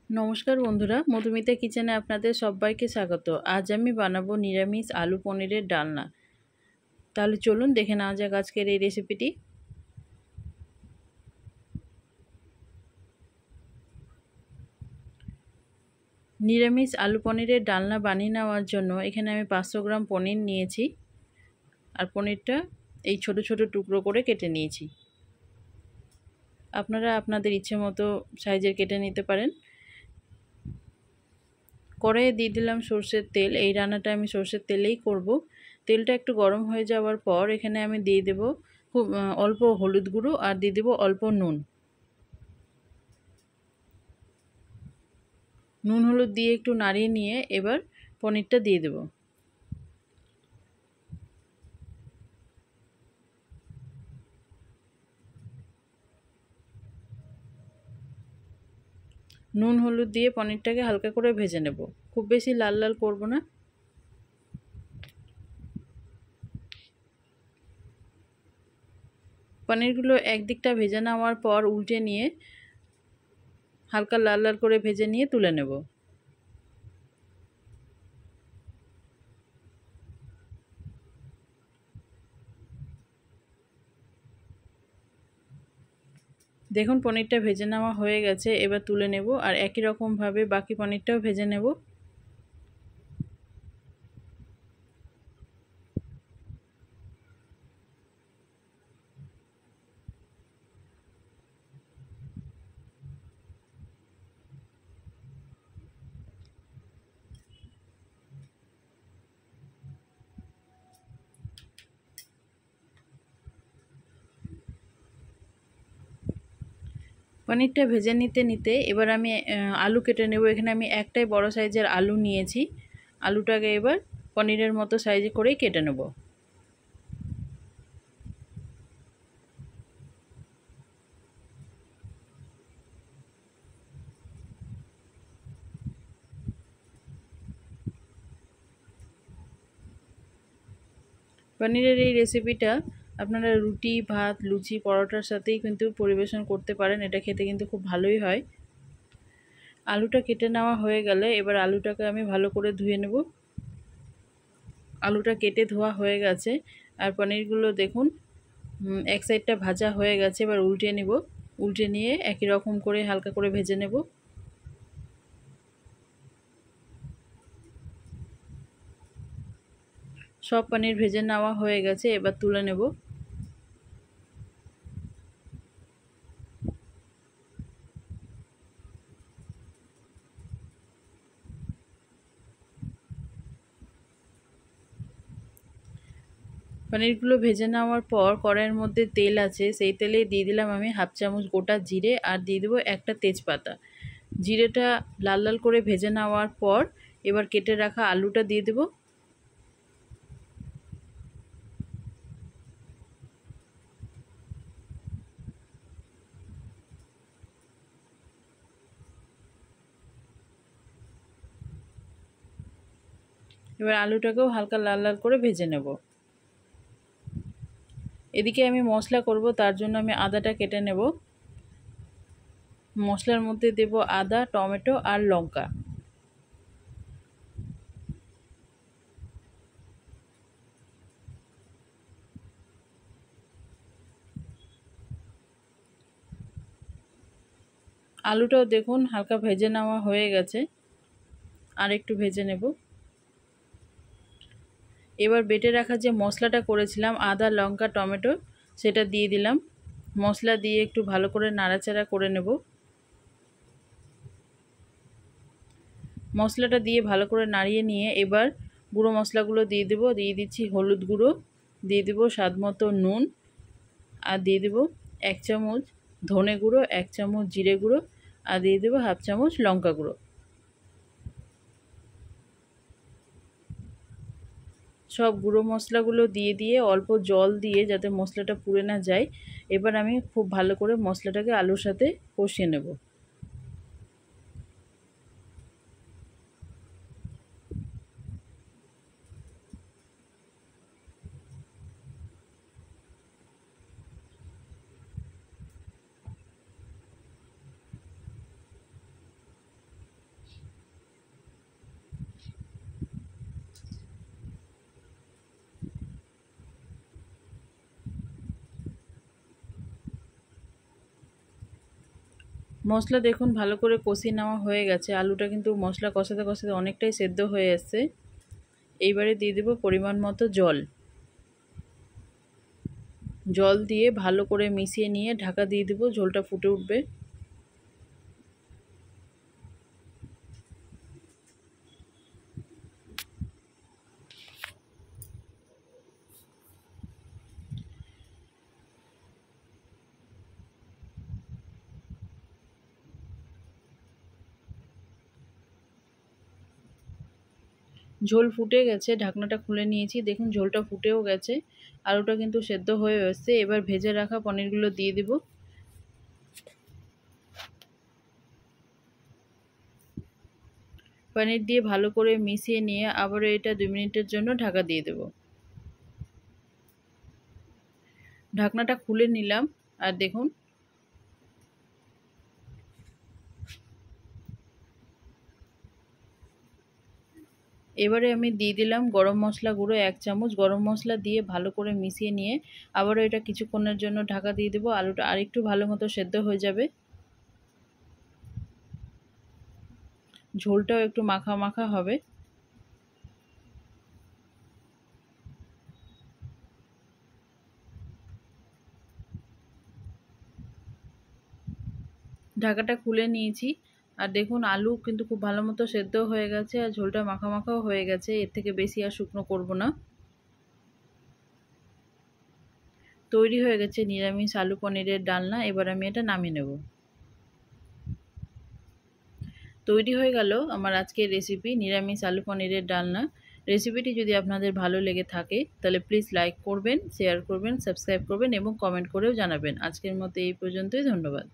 নমস্কার বন্ধুরা, মধুমিতা কিচেনে আপনাদের সবাইকে স্বাগত। আজ আমি বানাবো নিরামিষ আলু পনিরের ডালনা। তাহলে চলুন দেখে নেওয়া যাক আজকের এই রেসিপিটি। নিরামিষ আলু পনিরের ডালনা বানিয়ে নেওয়ার জন্য এখানে আমি 500 গ্রাম পনির নিয়েছি, আর পনিরটা এই ছোট ছোট টুকরো করে কেটে নিয়েছি। আপনারা আপনাদের ইচ্ছে মতো সাইজের কেটে নিতে পারেন। কড়াইয়ে দিয়ে দিলাম সরষের তেল। এই রান্নাটা আমি সরষের তেলেই করব। তেলটা একটু গরম হয়ে যাওয়ার পর এখানে আমি দিয়ে দেব খুব অল্প হলুদ গুঁড়ো আর দিয়ে দেব অল্প নুন হলুদ দিয়ে একটু নাড়িয়ে নিয়ে এবার পনিরটা দিয়ে দেব। নুন হলুদ দিয়ে পনিরটাকে হালকা করে ভেজে নেব, খুব বেশি লাল লাল করব না। পনিরগুলো একদিকটা ভেজে নেওয়ার পর উল্টে নিয়ে হালকা লাল লাল করে ভেজে নিয়ে তুলে নেব। দেখুন পনিরটা ভেজে নেওয়া হয়ে গেছে, এবার তুলে নেব। আর একই রকমভাবে বাকি পনিরটাও ভেজে নেব। পনিরটা ভেজে নিতে নিতে এবার আমি আলু কেটে নেব। এখানে আমি একটাই বড় সাইজের আলু নিয়েছি। আলুটাকে এবার পনিরের মতো সাইজে করেই কেটে নেব। পনিরের এই রেসিপিটা আপনারা রুটি, ভাত, লুচি, পরোটার সাথেই কিন্তু পরিবেশন করতে পারেন। এটা খেতে কিন্তু খুব ভালোই হয়। আলুটা কেটে নেওয়া হয়ে গেলে এবার আলুটাকে আমি ভালো করে ধুয়ে নেব। আলুটা কেটে ধোয়া হয়ে গেছে। আর পনিরগুলো দেখুন এক সাইডটা ভাজা হয়ে গেছে। এবার উল্টে নেব। উল্টে নিয়ে একই রকম করে হালকা করে ভেজে নেব। সব পনির ভেজে নেওয়া হয়ে গেছে, এবার তুলে নেব। পনিরগুলো ভেজে নেওয়ার পর কড়াইয়ের মধ্যে তেল আছে, সেই তেলে দিয়ে দিলাম আমি হাফ চামচ গোটা জিরে আর দিয়ে দেবো একটা তেজপাতা। জিরেটা লাল লাল করে ভেজে নেওয়ার পর এবার কেটে রাখা আলুটা দিয়ে দেবো। এবার আলুটাকেও হালকা লাল লাল করে ভেজে নেব। এদিকে আমি মশলা করব, তার জন্য আমি আদাটা কেটে নেব। মশলার মধ্যে দেব আদা, টমেটো আর লঙ্কা। আলুটাও দেখুন হালকা ভেজে নেওয়া হয়ে গেছে, আর একটু ভেজে নেব। এবার বেটে রাখা যে মশলাটা করেছিলাম আদা, লঙ্কা, টমেটো, সেটা দিয়ে দিলাম। মশলা দিয়ে একটু ভালো করে নাড়াচাড়া করে নেব। মশলাটা দিয়ে ভালো করে নাড়িয়ে নিয়ে এবার গুঁড়ো মশলাগুলো দিয়ে দেবো। দিয়ে দিচ্ছি হলুদ গুঁড়ো, দিয়ে দেবো স্বাদ মতো নুন, আর দিয়ে দেবো 1 চামচ ধনে গুঁড়ো, 1 চামচ জিরে গুঁড়ো, আর দিয়ে দেবো হাফ চামচ লঙ্কা গুঁড়ো। সব গুঁড়ো মশলাগুলো দিয়ে দিয়ে অল্প জল দিয়ে, যাতে মশলাটা পুড়ে না যায়, এবার আমি খুব ভালো করে মশলাটাকে আলুর সাথে কষিয়ে নেব। মশলা দেখুন ভালো করে কষিয়ে নেওয়া হয়ে গেছে। আলুটা কিন্তু মশলা কষাতে কষাতে অনেকটাই সেদ্ধ হয়ে এসছে। এইবারে দিয়ে দেব পরিমাণ মতো জল। জল দিয়ে ভালো করে মিশিয়ে নিয়ে ঢাকা দিয়ে দেব, ঝোলটা ফুটে উঠবে। ঝোল ফুটে গেছে, ঢাকনাটা খুলে নিয়েছি। দেখুন ঝোলটা ফুটেও গেছে, আলুটা কিন্তু সেদ্ধ হয়ে এসছে। এবার ভেজে রাখা পনিরগুলো দিয়ে দেব। পনির দিয়ে ভালো করে মিশিয়ে নিয়ে আবারও এটা 2 মিনিটের জন্য ঢাকা দিয়ে দেব। ঢাকনাটা খুলে নিলাম আর দেখুন এবারে আমি দিয়ে দিলাম গরম মশলা গুঁড়ো 1 চামচ। গরম মশলা দিয়ে ভালো করে মিশিয়ে নিয়ে আবারও এটা কিছুক্ষণের জন্য ঢাকা দিয়ে দেব। আলুটা আরেকটু ভালো মতো সেদ্ধ হয়ে যাবে। ঝোলটাও একটু মাখা মাখা হবে। ঢাকাটা খুলে নিয়েছি আর দেখুন আলু কিন্তু খুব ভালো মতো সেদ্ধ হয়ে গেছে আর ঝোলটা মাখা মাখাও হয়ে গেছে। এর থেকে বেশি আর শুকনো করব না। তৈরি হয়ে গেছে নিরামিষ আলু পনিরের ডালনা। এবার আমি এটা নামিয়ে নেব। তৈরি হয়ে গেল আমার আজকের রেসিপি নিরামিষ আলু পনিরের ডালনা। রেসিপিটি যদি আপনাদের ভালো লেগে থাকে তাহলে প্লিজ লাইক করবেন, শেয়ার করবেন, সাবস্ক্রাইব করবেন এবং কমেন্ট করেও জানাবেন। আজকের মতো এই পর্যন্তই। ধন্যবাদ।